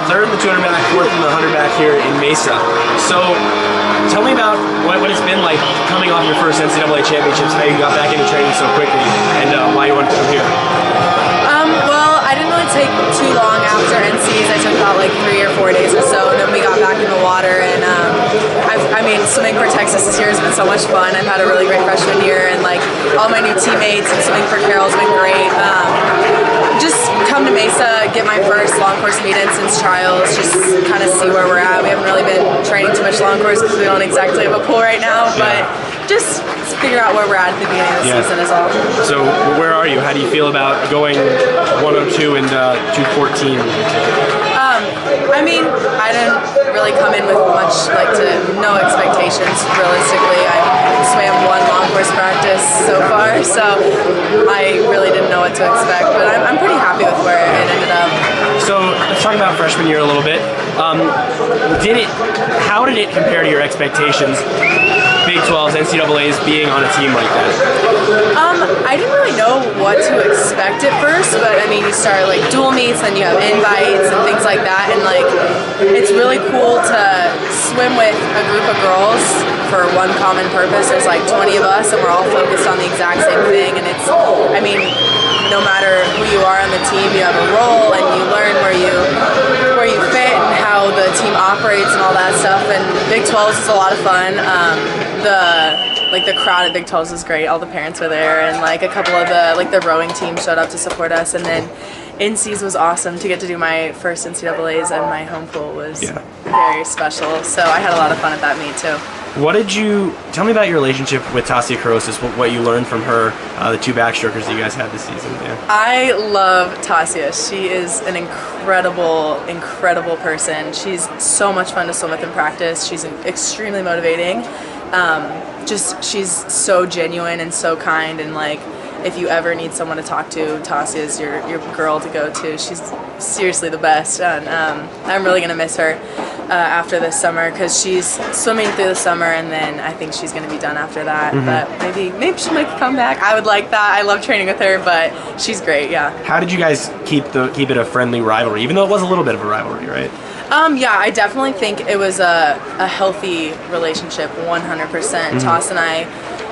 third in the 200 back, fourth in the 100 back here in Mesa. So tell me about what it's been like coming off your first NCAA championships, how you got back into training so quickly, and why you wanted to come here. Well, I didn't really take too long after NCs. I took about like 3 or 4 days or so, and then we got back in the water. And I mean, swimming for Texas this year has been so much fun. I've had a really great freshman year, and like all my new teammates and swimming for Carol's been great. Just come to Mesa, get my first long course meet in since trials, just kind of see where we're at. We haven't really been training too much long course because we don't exactly have a pool right now, but just figure out where we're at the beginning of the season as well. So where are you? How do you feel about going 102 and 214? I mean, I didn't really come in with much, no expectations. Realistically, I swam one long course practice so far, so I really didn't know what to expect, but I'm pretty happy with where it ended up. So let's talk about freshman year a little bit. How did it compare to your expectations? Big 12s, NCAAs being on a team like that? I didn't really know what to expect at first, but I mean, you start like dual meets, then you have invites and things like that, and like it's really cool to swim with a group of girls for one common purpose. There's like 20 of us, and we're all focused on the exact same thing, and it's, I mean, no matter who you are on the team, you have a role, and you learn where you fit and how the team operates and all that stuff. And Big 12s is a lot of fun. The crowd at Big 12s was great. All the parents were there, and like a couple of the rowing team showed up to support us. And then NCs was awesome. To get to do my first NCAAs and my home pool was very special. So I had a lot of fun at that meet too. Tell me about your relationship with Tasia Karosis, what you learned from her, the 2 backstrokers that you guys had this season. I love Tasia. She is an incredible, incredible person. She's so much fun to swim with in practice. She's extremely motivating. She's so genuine and so kind, and like if you ever need someone to talk to, Tasia is your girl to go to. She's seriously the best, and I'm really gonna miss her after this summer because she's swimming through the summer, and then I think she's gonna be done after that. But maybe she might come back. I would like that. I love training with her, but she's great. Yeah. How did you guys keep it a friendly rivalry, even though it was a little bit of a rivalry, right? Yeah, I definitely think it was a healthy relationship, 100%. Toss and I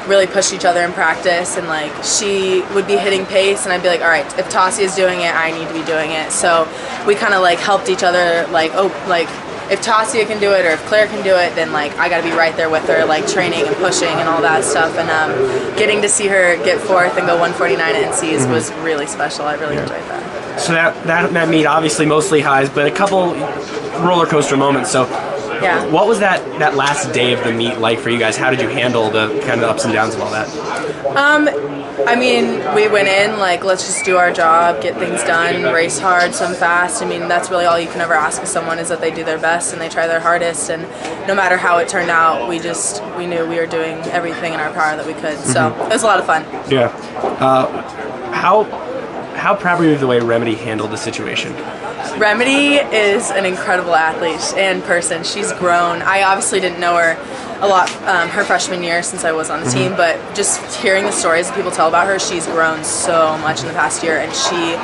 really pushed each other in practice, and like she would be hitting pace, and I'd be like, all right, if Tasia is doing it, I need to be doing it. So we kind of like helped each other, like, oh, like if Tasia can do it or if Claire can do it, then like I got to be right there with her, like training and pushing and all that stuff. And getting to see her get fourth and go 149 at NCs was really special. I really enjoyed that. So that meet, obviously mostly highs, but a couple roller coaster moments. So what was that last day of the meet like for you guys? How did you handle the kind of ups and downs of all that? I mean, we went in like, let's just do our job, get things done, race hard, swim fast. I mean, that's really all you can ever ask of someone, is that they do their best and they try their hardest. And no matter how it turned out, we knew we were doing everything in our power that we could. So it was a lot of fun. Yeah. How proud were you of the way Remedy handled the situation? Remedy is an incredible athlete and person. She's grown. I obviously didn't know her a lot her freshman year since I was on the team, but just hearing the stories that people tell about her, she's grown so much in the past year, and she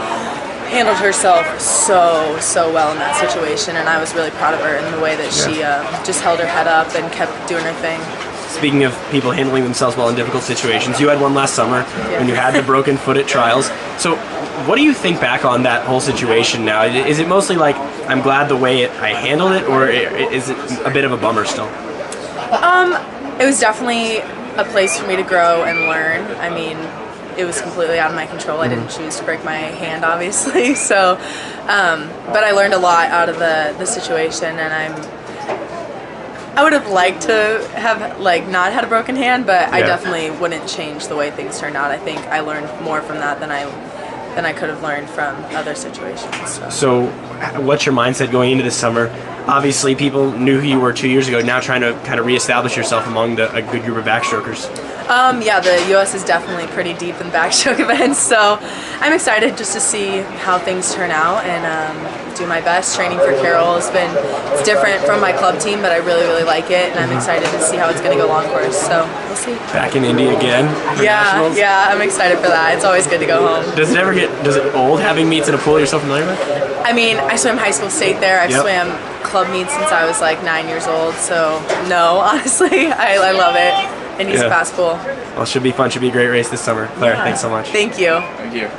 handled herself so well in that situation, and I was really proud of her in the way that she just held her head up and kept doing her thing. Speaking of people handling themselves well in difficult situations, you had one last summer when you had the broken foot at trials. So what do you think back on that whole situation now? Is it mostly like, I'm glad the way I handled it, or is it a bit of a bummer still? It was definitely a place for me to grow and learn. I mean, it was completely out of my control. I didn't choose to break my hand, obviously. So, but I learned a lot out of the situation, and I would have liked to have not had a broken hand, but I definitely wouldn't change the way things turned out. I think I learned more from that than I could have learned from other situations. So what's your mindset going into this summer? Obviously, people knew who you were 2 years ago. Now trying to kind of reestablish yourself among a good group of backstrokers. Yeah, the U.S. is definitely pretty deep in backstroke events, so I'm excited just to see how things turn out and do my best. Training for Carroll it's different from my club team, but I really like it, and I'm excited to see how it's going to go long course. So we'll see. Back in Indy again for nationals? Yeah, I'm excited for that. It's always good to go home. Does it old having meets in a pool you're so familiar with? I mean, I swam high school state there. I've swam club meets since I was like 9 years old, so no, honestly, I love it. And he's a fast pool. Well, it should be fun. Should be a great race this summer. Claire, thanks so much. Thank you. Thank you.